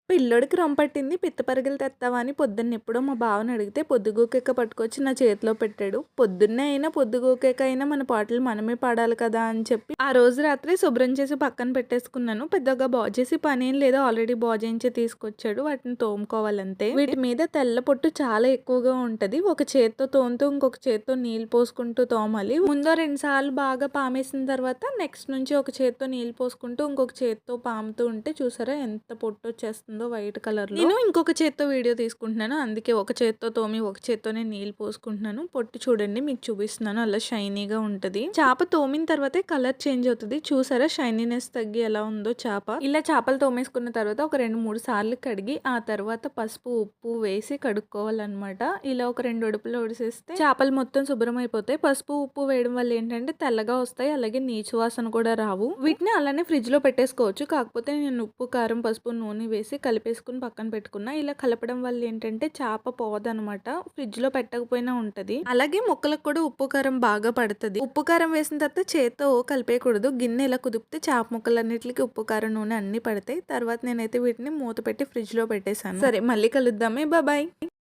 పిల్లోడికి రొంపట్టింది పిత్త పరుగులు తెత్తావా అని పొద్దున్నెప్పుడో మా బావని అడిగితే పొద్దుగూకెక్క పట్టుకొచ్చి నా చేతిలో పెట్టాడు. పొద్దున్నే అయినా పొద్దుగూకెక్క అయినా మన పాటలు మనమే పాడాలి కదా అని చెప్పి ఆ రోజు రాత్రి శుభ్రం చేసి పక్కన పెట్టేసుకున్నాను. పెద్దగా బాగు చేసి పనేం లేదు, ఆల్రెడీ బాగు చేయించి తీసుకొచ్చాడు. వాటిని తోముకోవాలంతే. వీటి మీద తెల్ల పొట్టు చాలా ఎక్కువగా ఉంటది. ఒక చేత్తో తోముతూ ఇంకొక చేత్తో నీళ్ళు పోసుకుంటూ తోమాలి. ముందో 2 సార్లు బాగా పామేసిన తర్వాత నెక్స్ట్ నుంచి ఒక చేత్తో నీళ్ళు పోసుకుంటూ ఇంకొక చేత్తో పాముతూ ఉంటే చూసారా ఎంత పొట్టు వచ్చేస్తుందో వైట్ కలర్ లో. నేను ఇంకొక చేత్తో వీడియో తీసుకుంటున్నాను, అందుకే ఒక చేత్తో తోమి ఒక చేత్తోనే నీళ్ళు పోసుకుంటున్నాను. పొట్టు చూడండి మీకు చూపిస్తున్నాను, అలా షైనీగా ఉంటది. చేప తోమిన తర్వాతే కలర్ చేంజ్ అవుతుంది. చూసారా షైనీనెస్ తగ్గి ఎలా ఉందో చేప. ఇలా చేపలు తోమేసుకున్న తర్వాత ఒక 2-3 సార్లు కడిగి ఆ తర్వాత పసుపు ఉప్పు వేసి కడుక్కోవాలన్నమాట. ఇలా ఒక 2 ఒడుపులు ఒడిసేస్తే చేపలు మొత్తం శుభ్రం అయిపోతాయి. పసుపు ఉప్పు వేయడం వల్ల ఏంటంటే తెల్లగా వస్తాయి, అలాగే నీచు వాసన కూడా రావు. వీటిని అలానే ఫ్రిడ్జ్ లో పెట్టేసుకోవచ్చు. కాకపోతే నేను ఉప్పు కారం పసుపు నూనె వేసి కలిపేసుకుని పక్కన పెట్టుకున్నా. ఇలా కలపడం వల్ల ఏంటంటే చేప పోదనమాట, ఫ్రిడ్జ్ లో పెట్టకపోయినా ఉంటది. అలాగే ముక్కలకు కూడా ఉప్పు కారం బాగా పడుతుంది. ఉప్పు కారం వేసిన తర్వాత చేత్తో కలిపేయకూడదు. గిన్నె ఇలా కుదిపితే చేప ముక్కలన్నిటికి ఉప్పు కారం నూనె అన్ని పడతాయి. తర్వాత నేనైతే వీటిని మూత పెట్టి ఫ్రిడ్జ్ లో పెట్టేశాను. సరే మళ్ళీ కలుద్దామే, బాయ్.